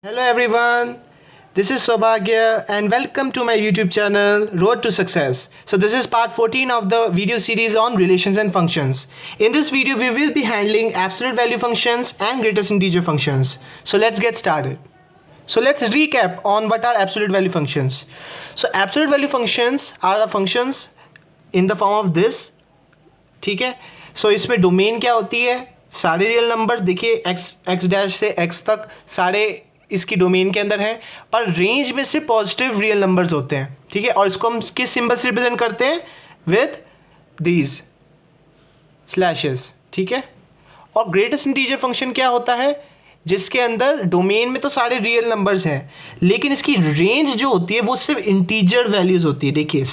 Hello everyone, this is Sobhagya and welcome to my YouTube channel Road to Success. So this is part 14 of the video series on relations and functions. In this video we will be handling absolute value functions and greatest integer functions. So let's get started. So let's recap on what are absolute value functions. So absolute value functions are the functions in the form of this. ठीक है, सो इसमें domain क्या होती है, सारे real number देखिए x dash से x तक सारे इसकी डोमेन के अंदर हैं, और रेंज में से पॉजिटिव रियल नंबर्स होते हैं. ठीक है, और इसको हम किस सिंबल से रिप्रेजेंट करते हैं, विथ दीज स्लैशेस. ठीक है, और ग्रेटेस्ट इंटीजर फंक्शन क्या होता है, जिसके अंदर डोमेन में तो सारे रियल नंबर्स हैं लेकिन इसकी रेंज जो होती है वो सिर्फ इंटीजर वैल्यूज़ होती है. देखिए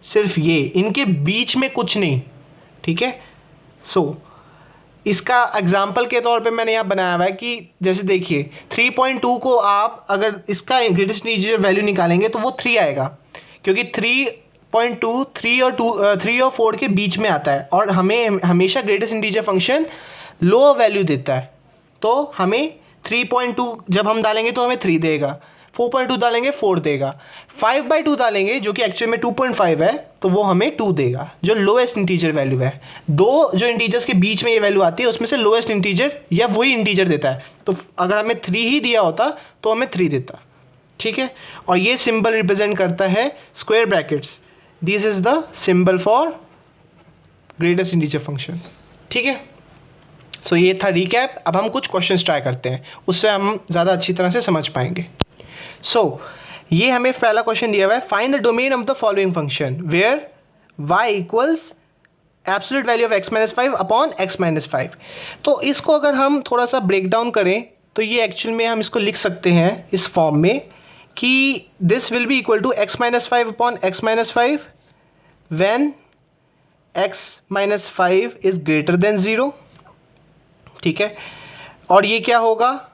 सिर्फ ये इनके बीच में कुछ नहीं. ठीक है, सो इसका एग्जाम्पल के तौर पे मैंने यहाँ बनाया हुआ है कि जैसे देखिए 3.2 को आप अगर इसका ग्रेटेस्ट इंटीजर वैल्यू निकालेंगे तो वो 3 आएगा, क्योंकि 3.2 3 और 4 के बीच में आता है और हमें हमेशा greatest integer function low value देता है. तो हमें 3.2 जब हम डालेंगे तो हमें 3 देगा, 4.2 डालेंगे 4 देगा, 5/2 डालेंगे जो कि एक्चुअल में 2.5 है तो वो हमें 2 देगा, जो लोएस्ट इंटीजर वैल्यू है. दो जो इंटीजर्स के बीच में ये वैल्यू आती है उसमें से लोएस्ट इंटीजर या वही इंटीजर देता है. तो अगर हमें 3 ही दिया होता तो हमें 3 देता. ठीक है, और ये सिंबल रिप्रेजेंट करता है square brackets. This is the symbol for greatest integer function. ठीक है, सो ये था रिकैप. अब हम कुछ क्वेश्चंस ट्राई करते हैं, उससे हम ज़्यादा अच्छी तरह से समझ पाएंगे. सो ये हमें पहला क्वेश्चन दिया हुआ है, find the domain of the following function where y equals absolute value of x-5 upon x-5. तो इसको अगर हम थोड़ा सा ब्रेक डाउन करें तो ये एक्चुअल में हम इसको लिख सकते हैं इस फॉर्म में कि this will be equal to x-5 upon x-5 when x-5 is greater than 0. ठीक है, और ये क्या होगा,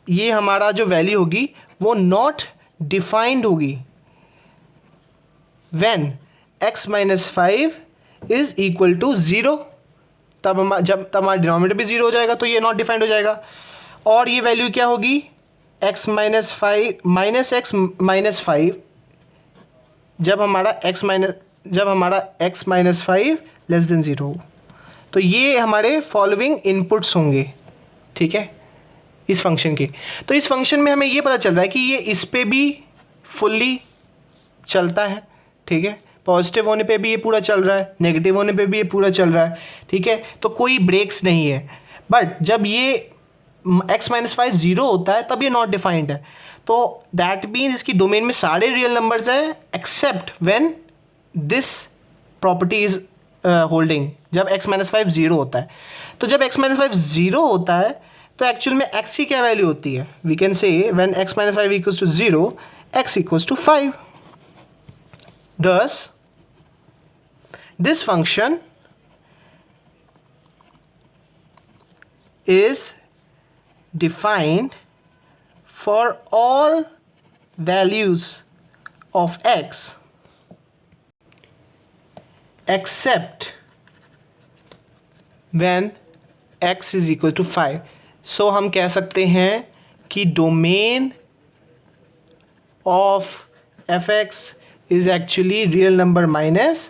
ये हमारा जो वैल्यू होगी वो नॉट डिफाइंड होगी when x-5 is equal to 0. तब हमारा डिनोमिनेटर भी 0 हो जाएगा तो ये नॉट डिफाइंड हो जाएगा. और ये वैल्यू क्या होगी, x-5 माइनस x-5 जब हमारा x-5 लेस देन 0 हो. तो ये हमारे फॉलोइंग इनपुट्स होंगे. ठीक है, इस फंक्शन के. तो इस फंक्शन में हमें ये पता चल रहा है कि ये इस पे भी फुल्ली चलता है. ठीक है, पॉजिटिव होने पे भी ये पूरा चल रहा है, नेगेटिव होने पे भी ये पूरा चल रहा है. ठीक है, तो कोई ब्रेक्स नहीं है. बट जब ये x-5 0 होता है तब ये नॉट डिफाइंड है. तो दैट मीन्स इसकी डोमेन में सारे रियल नंबर्स हैं except when this property is holding, जब x-5 0 होता है. तो जब x-5 0 होता है तो एक्चुअल में x की क्या वैल्यू होती है, we can say when x-5 equals to 0 x equals to 5. thus this function is defined for all values of x except when x is equal to 5. सो हम कह सकते हैं कि domain of f(x) is actually real number minus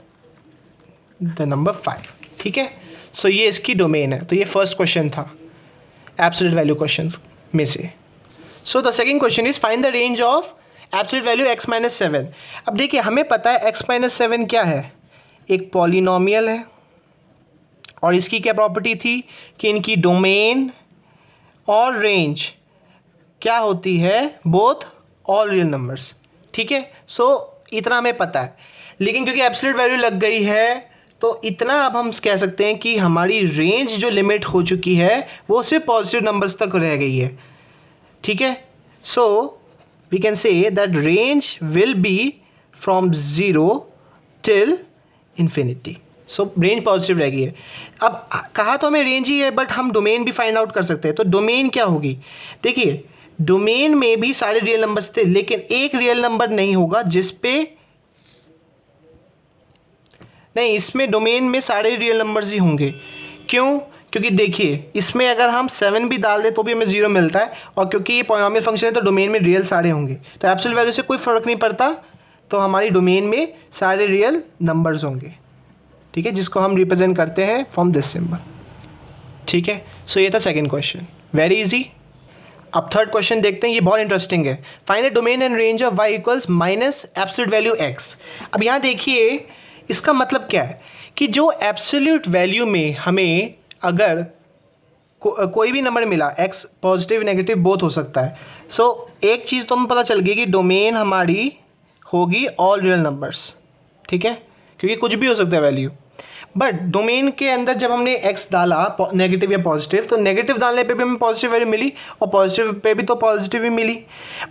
the number 5. ठीक है, सो ये इसकी domain है. तो ये फर्स्ट क्वेश्चन था एब्सोल्यूट वैल्यू क्वेश्चंस में से. So the second question is find the range of absolute value x-7. अब देखिए हमें पता है x-7 क्या है, एक पॉलिनोमियल है, और इसकी क्या प्रॉपर्टी थी कि इनकी डोमेन और रेंज क्या होती है, बोथ ऑल रियल नंबर्स. ठीक है, सो इतना हमें पता है. लेकिन क्योंकि एब्सोल्यूट वैल्यू लग गई है तो इतना अब हम कह सकते हैं कि हमारी रेंज जो लिमिट हो चुकी है वो सिर्फ पॉजिटिव नंबर्स तक रह गई है. ठीक है, so we can say that range will be from 0 till infinity. So range positive रह गई है. अब कहा तो हमें रेंज ही है, बट हम डोमेन भी फाइंड आउट कर सकते हैं. तो डोमेन क्या होगी, देखिए डोमेन में भी सारे रियल नंबर्स थे लेकिन एक रियल नंबर नहीं होगा जिस पे नहीं, इसमें डोमेन में सारे रियल नंबर्स ही होंगे. क्यों, क्योंकि देखिए इसमें अगर हम 7 भी डाल दें तो भी हमें 0 मिलता है, और क्योंकि ये पॉलिनॉमियल फंक्शन है तो डोमेन में रियल सारे होंगे, तो एब्सोल्यूट वैल्यू से कोई फ़र्क नहीं पड़ता, तो हमारी डोमेन में सारे रियल नंबर्स होंगे, ठीक है, जिसको हम रिप्रेजेंट करते हैं फ्रॉम दिस सिंबल, ठीक है। सो ये था सेकेंड क्वेश्चन, वेरी इजी। अब थर्ड क्वेश्चन देखते हैं, ये बहुत इंटरेस्टिंग है। Find the domain and range of y equals minus absolute value x। अब यहाँ देखिए इसका मतलब क्या है कि जो एब्सोल्यूट वैल्यू में हमें अगर कोई भी नंबर मिला, x पॉजिटिव नेगेटिव बोथ हो सकता है, सो एक चीज़ तो हमें पता चल गई कि डोमेन हमारी होगी ऑल रियल नंबर्स, ठीक है, क्योंकि कुछ भी हो सकता है वैल्यू। बट डोमेन के अंदर जब हमने x डाला नेगेटिव या पॉजिटिव, तो नेगेटिव डालने पे भी हमें पॉजिटिव वैल्यू मिली और पॉजिटिव पे भी तो पॉजिटिव ही मिली,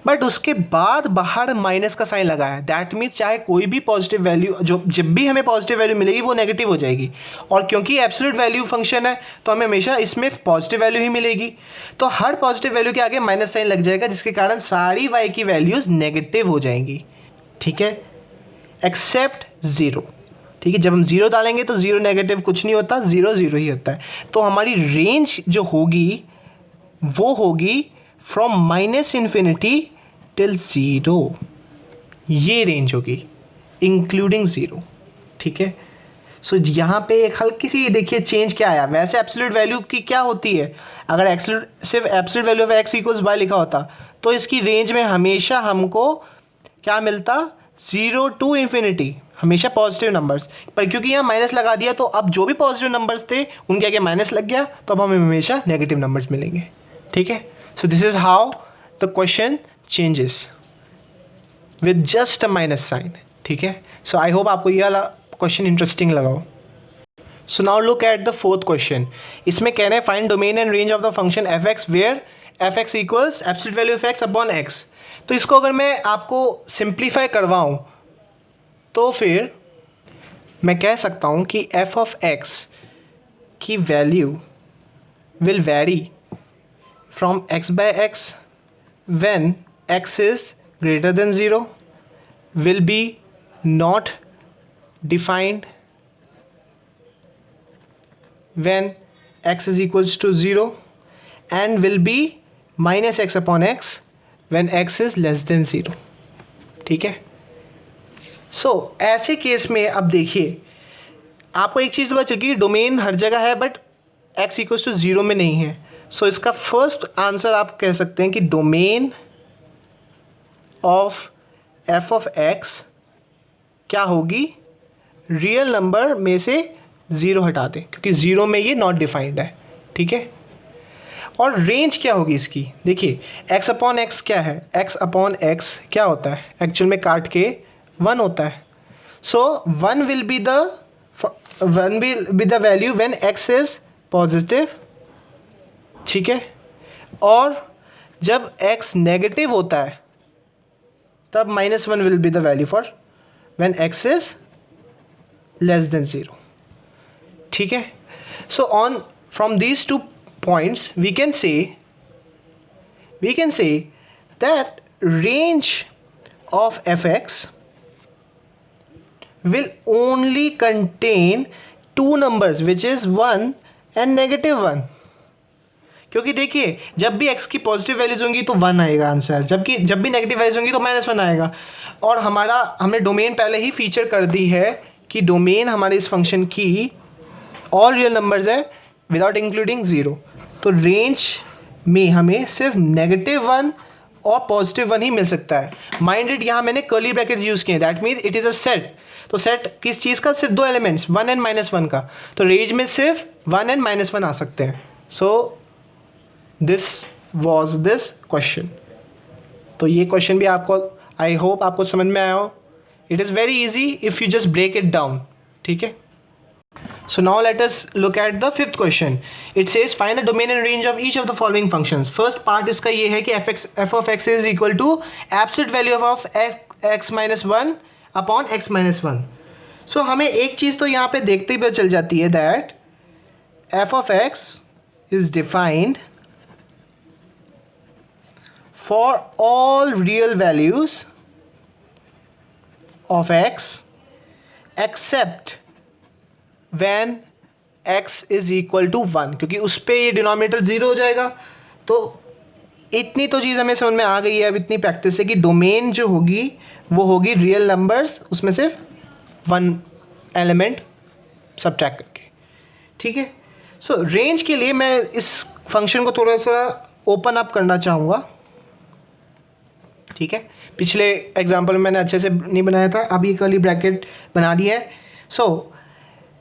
बट उसके बाद बाहर माइनस का साइन लगा है। दैट मीन्स चाहे कोई भी पॉजिटिव वैल्यू, जो जब भी हमें पॉजिटिव वैल्यू मिलेगी वो नेगेटिव हो जाएगी, और क्योंकि एब्सोल्यूट वैल्यू फंक्शन है तो हमें हमेशा इसमें पॉजिटिव वैल्यू ही मिलेगी, तो हर पॉजिटिव वैल्यू के आगे माइनस साइन लग जाएगा, जिसके कारण सारी y की वैल्यूज़ नेगेटिव हो जाएंगी, ठीक है, एक्सेप्ट 0, ठीक है। जब हम 0 डालेंगे तो 0 नेगेटिव कुछ नहीं होता, 0 0 ही होता है। तो हमारी रेंज जो होगी वो होगी फ्रॉम माइनस इन्फिनिटी टिल 0, ये रेंज होगी इंक्लूडिंग 0, ठीक है। सो यहाँ पे एक हल्की सी देखिए चेंज क्या आया। वैसे एब्सोल्यूट वैल्यू की क्या होती है, अगर सिर्फ absolute value of x equals y लिखा होता तो इसकी रेंज में हमेशा हमको क्या मिलता, 0 टू इन्फिनिटी, हमेशा पॉजिटिव नंबर्स। पर क्योंकि यहाँ माइनस लगा दिया तो अब जो भी पॉजिटिव नंबर्स थे उनके आगे माइनस लग गया, तो अब हमें हमेशा नेगेटिव नंबर्स मिलेंगे, ठीक है। So this is how the question changes with just a minus sign, ठीक है। सो आई होप आपको ये वाला क्वेश्चन इंटरेस्टिंग लगा हो। So now look at the fourth question. इसमें कहना है find domain and range of the function F X where F X equals absolute value of X upon X. तो इसको अगर मैं आपको सिंप्लीफाई करवाऊँ तो फिर मैं कह सकता हूँ कि एफ ऑफ एक्स की value will vary from X by X when X is greater than 0, will be not defined when x is equals to 0 and will be minus x upon x when x is less than 0, ठीक है। सो ऐसे case में अब देखिए आपको एक चीज़ तो पता चल कि डोमेन हर जगह है बट x इक्वल्स टू 0 में नहीं है। सो इसका फर्स्ट आंसर आप कह सकते हैं कि domain of f of x क्या होगी, रियल नंबर में से 0 हटा दें क्योंकि 0 में ये नॉट डिफाइंड है, ठीक है। और रेंज क्या होगी इसकी, देखिए x अपॉन एक्स क्या है, x अपॉन एक्स क्या होता है, एक्चुअल में काट के 1 होता है। सो 1 will be the value when x is positive, ठीक है, और जब x नेगेटिव होता है तब -1 will be the value for when x is less than 0, ठीक है। So on from these two points we can say that range of F X will only contain 2 numbers which is 1 and -1, क्योंकि देखिए जब भी x की positive values होंगी तो 1 आएगा आंसर, जबकि जब भी नेगेटिव वैल्यूज होंगी तो -1 आएगा। और हमने डोमेन पहले ही फीचर कर दी है कि डोमेन हमारे इस फंक्शन की ऑल रियल नंबर्स है विदाउट इंक्लूडिंग 0, तो रेंज में हमें सिर्फ -1 और +1 ही मिल सकता है। माइंडेड यहाँ मैंने कर्ली ब्रैकेट यूज़ किए, that means it is a set. तो सेट किस चीज़ का, सिर्फ 2 एलिमेंट्स 1 एंड -1 का, तो रेंज में सिर्फ 1 एंड -1 आ सकते हैं। सो दिस वॉज दिस क्वेश्चन। तो ये क्वेश्चन भी आपको आई होप आपको समझ में आया हो। It is very easy if you just break it down, ठीक है। So now let us look at the fifth question. It says find the domain and range of each of the following functions. First part इसका ये है कि f of x is equal to absolute value of x minus 1 upon x minus 1. So हमें एक चीज़ तो यहाँ पे देखते ही पता चल जाती है that f of x is defined for all real values of x except when x is equal to 1, क्योंकि उस पर ये डिनोमिनेटर 0 हो जाएगा। तो इतनी तो चीज़ हमें समझ में आ गई है अब इतनी प्रैक्टिस है कि डोमेन जो होगी वो होगी रियल नंबर्स, उसमें से 1 एलिमेंट सब्ट्रैक्ट करके। ठीक है। सो रेंज के लिए मैं इस फंक्शन को थोड़ा सा ओपन अप करना चाहूँगा। ठीक है, पिछले एग्जाम्पल में मैंने अच्छे से नहीं बनाया था, अभी कर्ली ब्रैकेट बना दिया है। So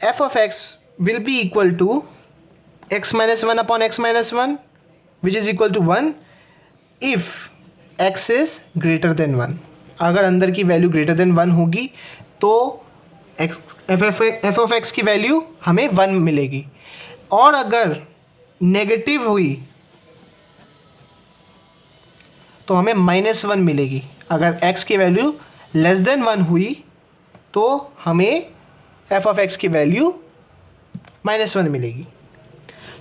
F of X will be equal to X minus 1 upon X minus 1 which is equal to 1 if X is greater than 1। अगर अंदर की वैल्यू ग्रेटर देन 1 होगी तो एफ ऑफ एक्स की वैल्यू हमें 1 मिलेगी, और अगर नेगेटिव हुई तो हमें -1 मिलेगी। अगर x की वैल्यू लेस देन 1 हुई तो हमें f ऑफ x की वैल्यू -1 मिलेगी।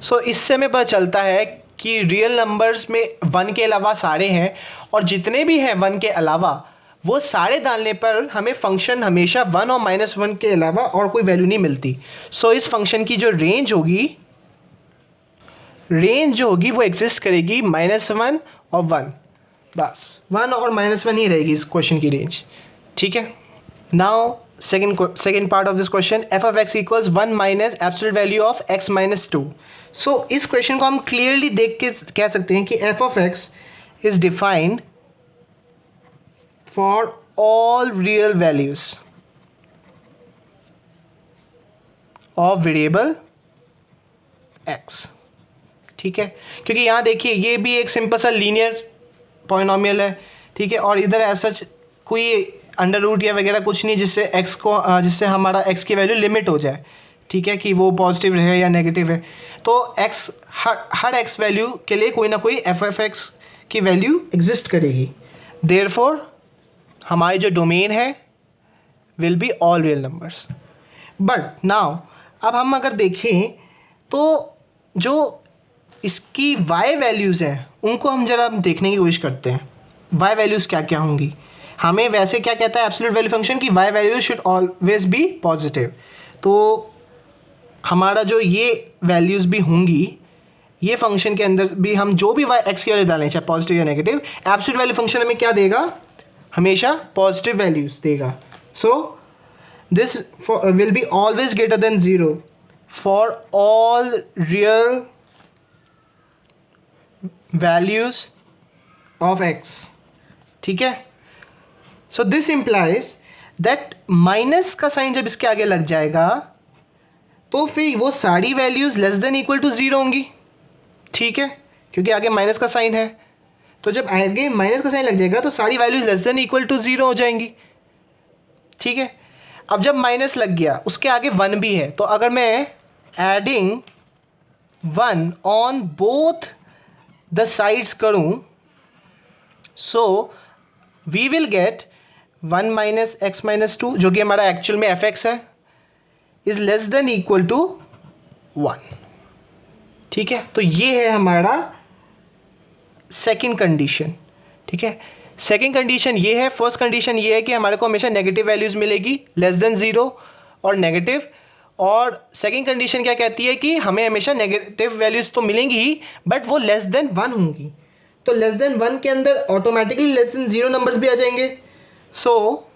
सो इससे हमें पता चलता है कि रियल नंबर्स में 1 के अलावा सारे हैं, और जितने भी हैं 1 के अलावा वो सारे डालने पर हमें फंक्शन हमेशा 1 और -1 के अलावा और कोई वैल्यू नहीं मिलती। सो इस फंक्शन की जो रेंज होगी वो एग्जिस्ट करेगी -1 और 1, बस 1 और -1 ही रहेगी इस क्वेश्चन की रेंज। ठीक है। Now second part of this question, F of x equals 1 minus absolute value of x minus 2। सो इस क्वेश्चन को हम क्लियरली देख के कह सकते हैं कि F of x is defined for all real values of variable x। ठीक है, क्योंकि यहाँ देखिए ये भी एक सिंपल सा लीनियर पॉलिनोमियल है। ठीक है, और इधर ऐसा कोई अंडर रूट या वगैरह कुछ नहीं जिससे हमारा x की वैल्यू लिमिट हो जाए। ठीक है, कि वो पॉजिटिव रहे या नेगेटिव है। तो x हर x वैल्यू के लिए कोई ना कोई एफ ऑफ एक्स की वैल्यू एग्जिस्ट करेगी। देयरफॉर हमारी जो डोमेन है will be all real numbers. But now अब हम अगर देखें तो जो इसकी y वैल्यूज़ हैं उनको हम ज़रा देखने की कोशिश करते हैं। y वैल्यूज़ क्या क्या होंगी। हमें वैसे क्या कहता है एब्सोल्यूट वैल्यू फंक्शन की y value should always be positive. तो हमारा जो ये वैल्यूज़ भी होंगी, ये फंक्शन के अंदर भी हम जो भी x की वैल्यू डालें, चाहे पॉजिटिव या नेगेटिव, एब्सोल्यूट वैल्यू फंक्शन हमें क्या देगा, हमेशा पॉजिटिव वैल्यूज़ देगा। So this will be always greater than 0 for all real values of x। ठीक है। So this implies that minus का साइन जब इसके आगे लग जाएगा तो फिर वो सारी values less than equal to 0 होंगी। ठीक है, क्योंकि आगे माइनस का साइन है, तो जब आगे माइनस का साइन लग जाएगा तो सारी values less than equal to 0 हो जाएंगी। ठीक है, अब जब माइनस लग गया उसके आगे 1 भी है, तो अगर मैं adding 1 on both the sides करूं, so we will get 1 minus X minus 2, जो कि हमारा एक्चुअल में एफ एक्स है, is less than equal to 1। ठीक है, तो ये है हमारा सेकंड कंडीशन। ठीक है, सेकंड कंडीशन ये है। फर्स्ट कंडीशन ये है कि हमारे को हमेशा नेगेटिव वैल्यूज़ मिलेगी, लेस देन 0 और नेगेटिव। और सेकंड कंडीशन क्या कहती है कि हमें हमेशा नेगेटिव वैल्यूज़ तो मिलेंगी ही, बट वो लेस देन 1 होंगी। तो लेस देन 1 के अंदर ऑटोमेटिकली लेस देन 0 नंबर्स भी आ जाएंगे। सो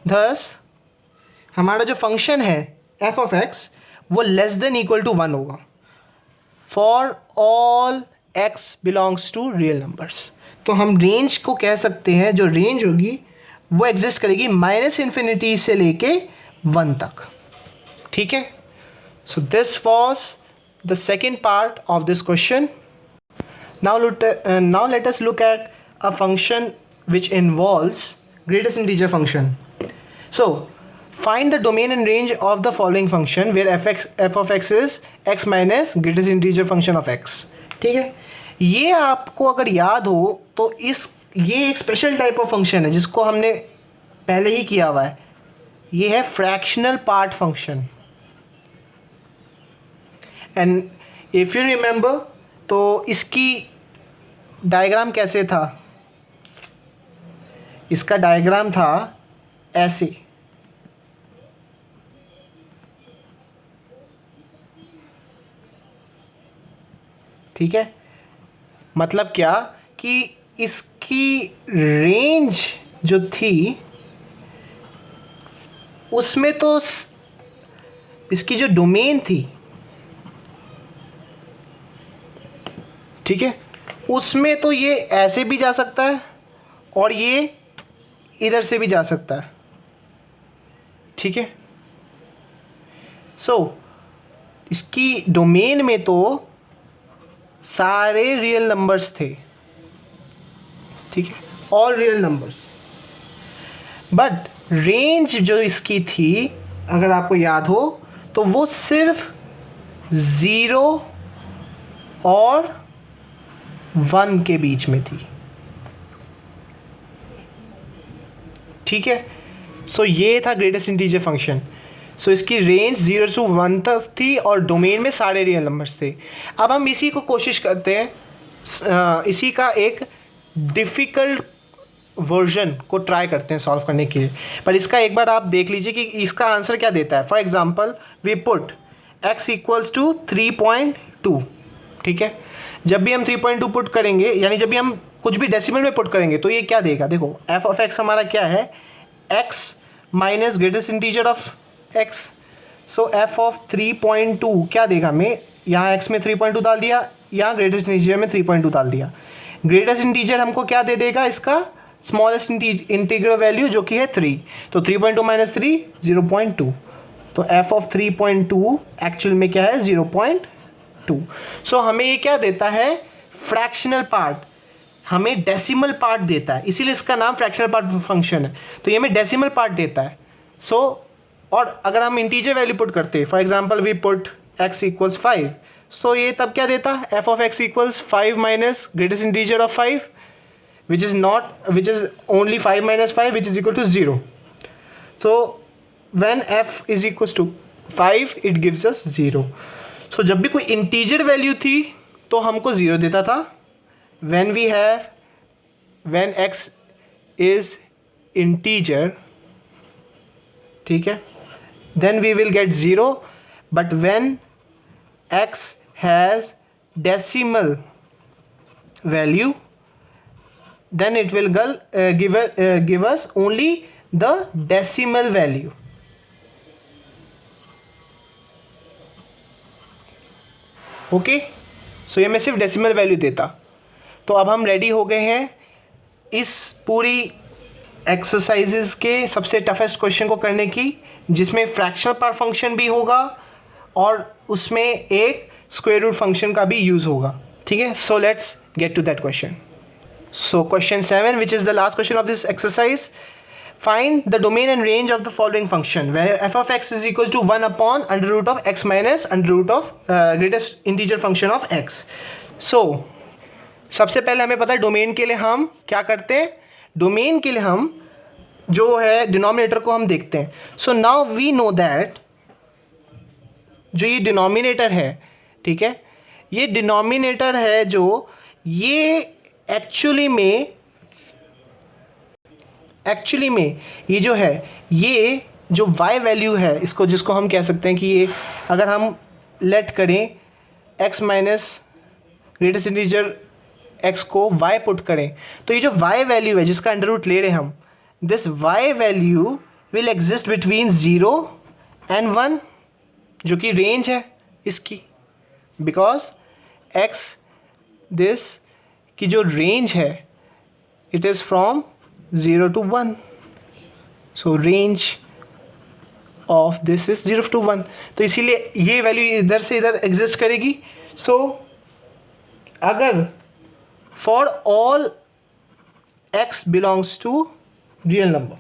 थस हमारा जो फंक्शन है एफ ऑफ एक्स वो लेस देन इक्वल टू 1 होगा for all X belongs to real numbers. तो हम रेंज को कह सकते हैं, जो रेंज होगी वो एग्जिस्ट करेगी -∞ से लेके 1 तक। ठीक है, so this was the second part of this question. now let us look at a function which involves greatest integer function. So find the domain and range of the following function where f of x is x minus greatest integer function of x. ठीक है, ये आपको अगर याद हो तो ये एक स्पेशल टाइप ऑफ फंक्शन है जिसको हमने पहले ही किया हुआ है। ये है fractional part function. And if you remember तो इसकी डायग्राम कैसे था, इसका डायग्राम था ऐसे। ठीक है, मतलब क्या कि इसकी रेंज जो थी उसमें तो इसकी जो डोमेन थी, ठीक है, उसमें तो ये ऐसे भी जा सकता है और ये इधर से भी जा सकता है, ठीक है। सो इसकी डोमेन में तो सारे रियल नंबर्स थे, ठीक है, all real numbers, but range जो इसकी थी अगर आपको याद हो तो वो सिर्फ 0 और 1 के बीच में थी, ठीक है। सो ये था ग्रेटेस्ट इंटीजर फंक्शन। सो इसकी रेंज 0 से 1 तक थी और डोमेन में सारे रियल नंबर्स थे। अब हम इसी को कोशिश करते हैं, इसी का एक डिफ़िकल्ट वर्जन को ट्राई करते हैं सॉल्व करने के लिए। पर इसका एक बार आप देख लीजिए कि इसका आंसर क्या देता है। For example we put x equals to 3.2, ठीक है। जब भी हम 3.2 पुट करेंगे, यानी जब भी हम कुछ भी डेसिमल में पुट करेंगे तो ये क्या देगा, देखो f ऑफ x हमारा क्या है, x minus greatest integer of x। So f of 3.2 क्या देगा हमें, यहाँ x में 3.2 डाल दिया, यहाँ ग्रेटेस्ट इंटीजर में 3.2 डाल दिया। ग्रेटेस्ट इंटीजर हमको क्या दे देगा, इसका स्मॉलेस्ट इंटीग्रल वैल्यू जो कि है 3, तो 3.2 माइनस 3 0.2, तो f ऑफ 3.2 एक्चुअल में क्या है 0.2। सो हमें ये क्या देता है, फ्रैक्शनल पार्ट, हमें डेसिमल पार्ट देता है, इसीलिए इसका नाम फ्रैक्शनल पार्ट फंक्शन है, तो ये हमें डेसिमल पार्ट देता है। सो और अगर हम इंटीजर वैल्यू पुट करते हैं, for example we put x equals 5, so ये तब क्या देता है, f of x equals 5 minus greatest integer of 5 which is only 5 minus 5 which is equal to 0. So when f is equals to 5 it gives us 0. So जब भी कोई integer value थी तो हमको 0 देता था, when x is integer, ठीक है, then we will get 0, but when x has decimal value then it will give us only the decimal value. Okay, so ये मैं सिर्फ डेसिमल वैल्यू देता। तो अब हम रेडी हो गए हैं इस पूरी एक्सरसाइजेस के सबसे टफेस्ट क्वेश्चन को करने की, जिसमें फ्रैक्शनल पार्ट फंक्शन भी होगा और उसमें एक स्क्वायर रूट फंक्शन का भी यूज़ होगा, ठीक है। So let's get to that question. So question 7, which is the last question of this exercise, find the domain and range of the following function where f of x is equals to 1 upon under root of x minus under root of greatest integer function of x. So सबसे पहले हमें पता है domain के लिए हम क्या करते हैं, डोमेन के लिए हम जो है डिनोमिनेटर को हम देखते हैं. So now we know that जो ये डिनोमिनेटर है, ठीक है, ये डिनोमिनेटर है जो ये एक्चुअली में ये जो है, ये जो y वैल्यू है इसको, जिसको हम कह सकते हैं कि ये अगर हम लेट करें x minus greatest integer x को y पुट करें, तो ये जो y वैल्यू है जिसका अंडर रूट ले रहे हैं हम, this y value will exist between 0 and 1, जो कि रेंज है इसकी, बिकॉज x दिस की जो रेंज है it is from 0 to 1, so range of this is 0 to 1, तो इसीलिए ये वैल्यू इधर से इधर एग्जिस्ट करेगी. सो अगर for all x belongs to real number,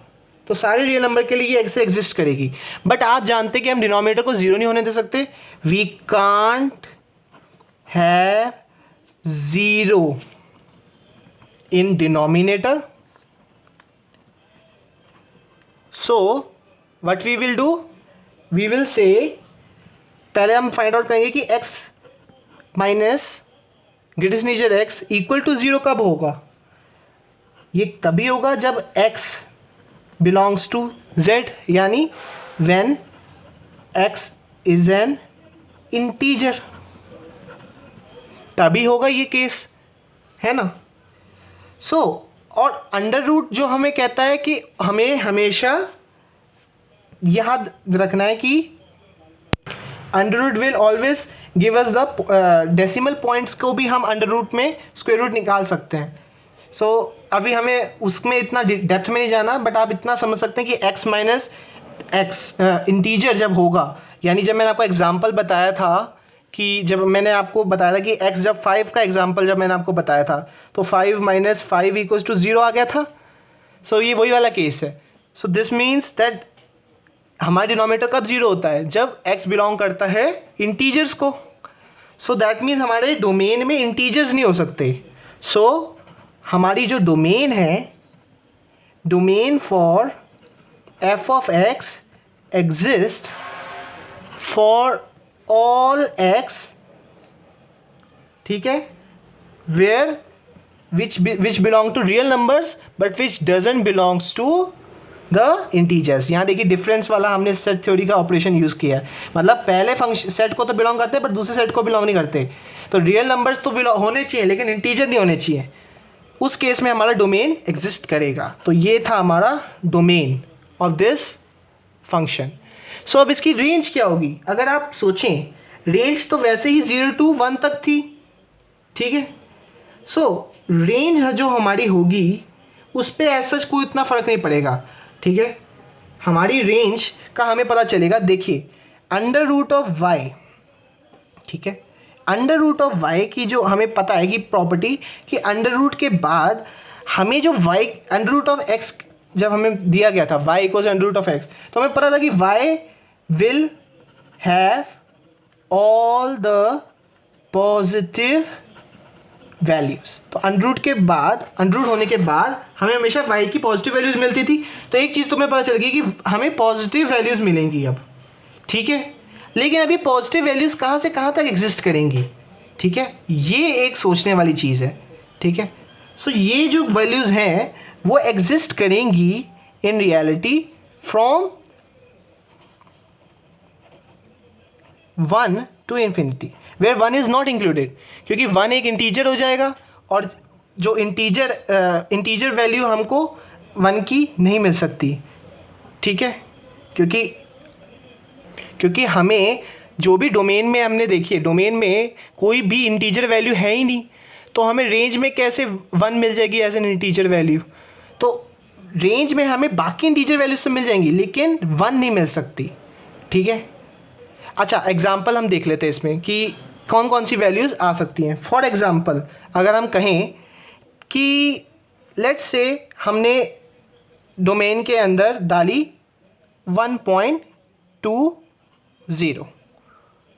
तो सारे रियल नंबर के लिए ये x एग्जिस्ट करेगी. बट आप जानते कि हम डिनोमिनेटर को 0 नहीं होने दे सकते, we can't have 0 in denominator. So what we will do, we will say, पहले हम फाइंड आउट करेंगे कि x minus greatest integer x equal to 0 कब होगा. ये तभी होगा जब x बिलोंग्स टू z, यानी when x is an integer. तभी होगा ये केस, है ना। सो और अंडर रूट जो हमें कहता है कि हमें हमेशा याद रखना है कि under root will always give us the decimal points को भी हम अंडर रूट में स्क्वायर रूट निकाल सकते हैं। सो अभी हमें उसमें इतना डेप्थ में नहीं जाना, बट आप इतना समझ सकते हैं कि x माइनस एक्स इंटीजर जब होगा, यानी जब मैंने आपको एग्जांपल बताया था कि जब मैंने आपको बताया था कि x जब 5 का एग्जांपल जब मैंने आपको बताया था तो 5 माइनस 5 इक्वल्स टू 0 आ गया था। सो ये वही वाला केस है। सो दिस मीन्स दैट हमारा डिनोमिनेटर कब 0 होता है, जब x बिलोंग करता है इंटीजर्स को। सो दैट मीन्स हमारे डोमेन में इंटीजर्स नहीं हो सकते। सो हमारी जो डोमेन है, domain for f of x exist for all x, ठीक है, where which belong to real numbers but which doesn't belongs to the integers. यहाँ देखिए डिफरेंस वाला हमने सेट थ्योरी का ऑपरेशन यूज़ किया है, मतलब पहले फंक्शन सेट को तो बिलोंग करते हैं बट दूसरे सेट को बिलोंग नहीं करते। तो रियल नंबर्स तो बिलोंग होने चाहिए लेकिन इंटीजर नहीं होने चाहिए, उस केस में हमारा डोमेन एग्जिस्ट करेगा। तो ये था हमारा डोमेन ऑफ दिस फंक्शन। सो अब इसकी रेंज क्या होगी, अगर आप सोचें, रेंज तो वैसे ही 0 to 1 तक थी, ठीक है। सो रेंज जो हमारी होगी उस पर ऐसा कोई इतना फ़र्क नहीं पड़ेगा, ठीक है। हमारी रेंज का हमें पता चलेगा, देखिए अंडर रूट ऑफ वाई, ठीक है, अंडर रूट ऑफ वाई की जो हमें पता है कि प्रॉपर्टी कि अंडर रूट के बाद हमें जो Y under root of X जब हमें दिया गया था y equals under root of X, तो हमें पता था कि y will have all the positive values. तो अंडर रूट के बाद, अंडर रूट होने के बाद हमें हमेशा y की पॉजिटिव वैल्यूज़ मिलती थी। तो एक चीज़ तुम्हें पता चल गई कि हमें पॉजिटिव वैल्यूज़ मिलेंगी अब, ठीक है। लेकिन अभी पॉजिटिव वैल्यूज़ कहाँ से कहाँ तक एग्जिस्ट करेंगी, ठीक है, ये एक सोचने वाली चीज़ है, ठीक है। सो ये जो वैल्यूज़ हैं वो एग्जिस्ट करेंगी in reality from 1 to infinity where 1 is not included, क्योंकि 1 एक इंटीजर हो जाएगा और जो इंटीजर वैल्यू हमको 1 की नहीं मिल सकती, ठीक है, क्योंकि हमें जो भी डोमेन में हमने देखिए, डोमेन में कोई भी इंटीजर वैल्यू है ही नहीं, तो हमें रेंज में कैसे 1 मिल जाएगी एज एन इंटीजर वैल्यू। तो रेंज में हमें बाकी इंटीजर वैल्यूज तो मिल जाएंगी लेकिन 1 नहीं मिल सकती, ठीक है। अच्छा एग्जांपल हम देख लेते हैं इसमें कि कौन कौन सी वैल्यूज़ आ सकती हैं। फॉर एग्जांपल अगर हम कहें कि लेट्स से हमने डोमेन के अंदर डाली 1.20,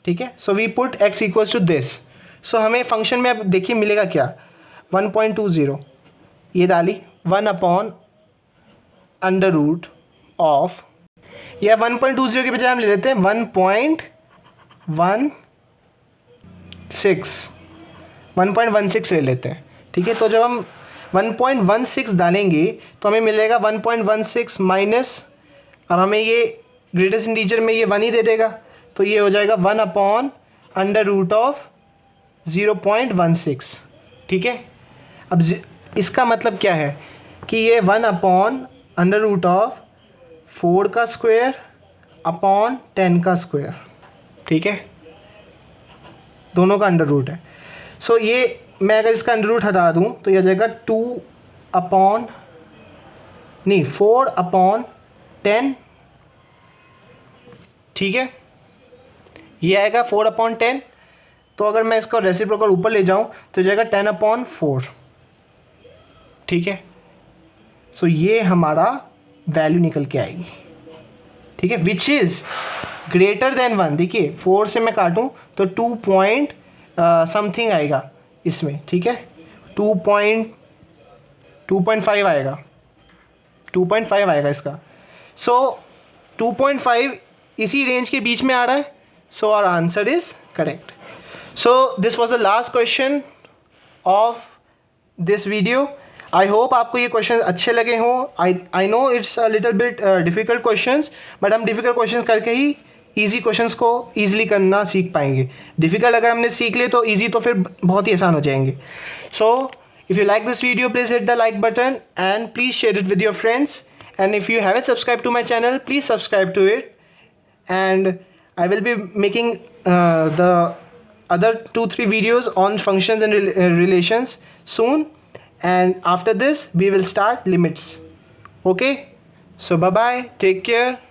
ठीक है। So we put x equals to this. So हमें फंक्शन में अब देखिए मिलेगा क्या, 1.20 ये डाली 1 अपॉन अंडर रूट ऑफ, या 1.20 के बजाय हम ले लेते हैं 1.16 ले लेते हैं, ठीक है। तो जब हम 1.16 डालेंगे तो हमें मिलेगा 1.16 माइनस, अब हमें ये ग्रेटेस्ट इंटीजर में ये 1 ही दे देगा, तो ये हो जाएगा 1 अपॉन अंडर रूट ऑफ 0.16, ठीक है। अब इसका मतलब क्या है कि ये 1 अपॉन अंडर रूट ऑफ 4 का स्क्वायर अपॉन 10 का स्क्वायर, ठीक है, दोनों का अंडर रूट है। सो ये मैं अगर इसका अंडर रूट हटा दूँ तो यह आ जाएगा 4 अपॉन 10, ठीक है, ये आएगा 4 अपॉन 10। तो अगर मैं इसका रेसिप्रोकल ऊपर ले जाऊँ तो जाएगा 10 अपॉन 4, ठीक है। सो ये हमारा वैल्यू निकल के आएगी, ठीक है, विच इज़ ग्रेटर देन 1। देखिए 4 से मैं काटूँ तो 2 पॉइंट समथिंग आएगा इसमें, ठीक है, 2.5 आएगा, 2.5 आएगा इसका। सो 2.5 इसी रेंज के बीच में आ रहा है। So our answer is correct. So this was the last question of this video. I hope आपको ये क्वेश्चन अच्छे लगे हों। I know it's a little bit difficult questions, but हम डिफ़िकल्ट क्वेश्चंस करके ही ईजी क्वेश्चंस को ईजिली करना सीख पाएंगे। डिफ़िकल्ट अगर हमने सीख लिए तो ईजी तो फिर बहुत ही आसान हो जाएंगे। So if you like this video please hit the like button and please share it with your friends, and if you haven't subscribed to my channel, please subscribe to it, and I will be making the other 2-3 videos on functions and relations soon, and after this we will start limits. Okay, so bye bye, take care.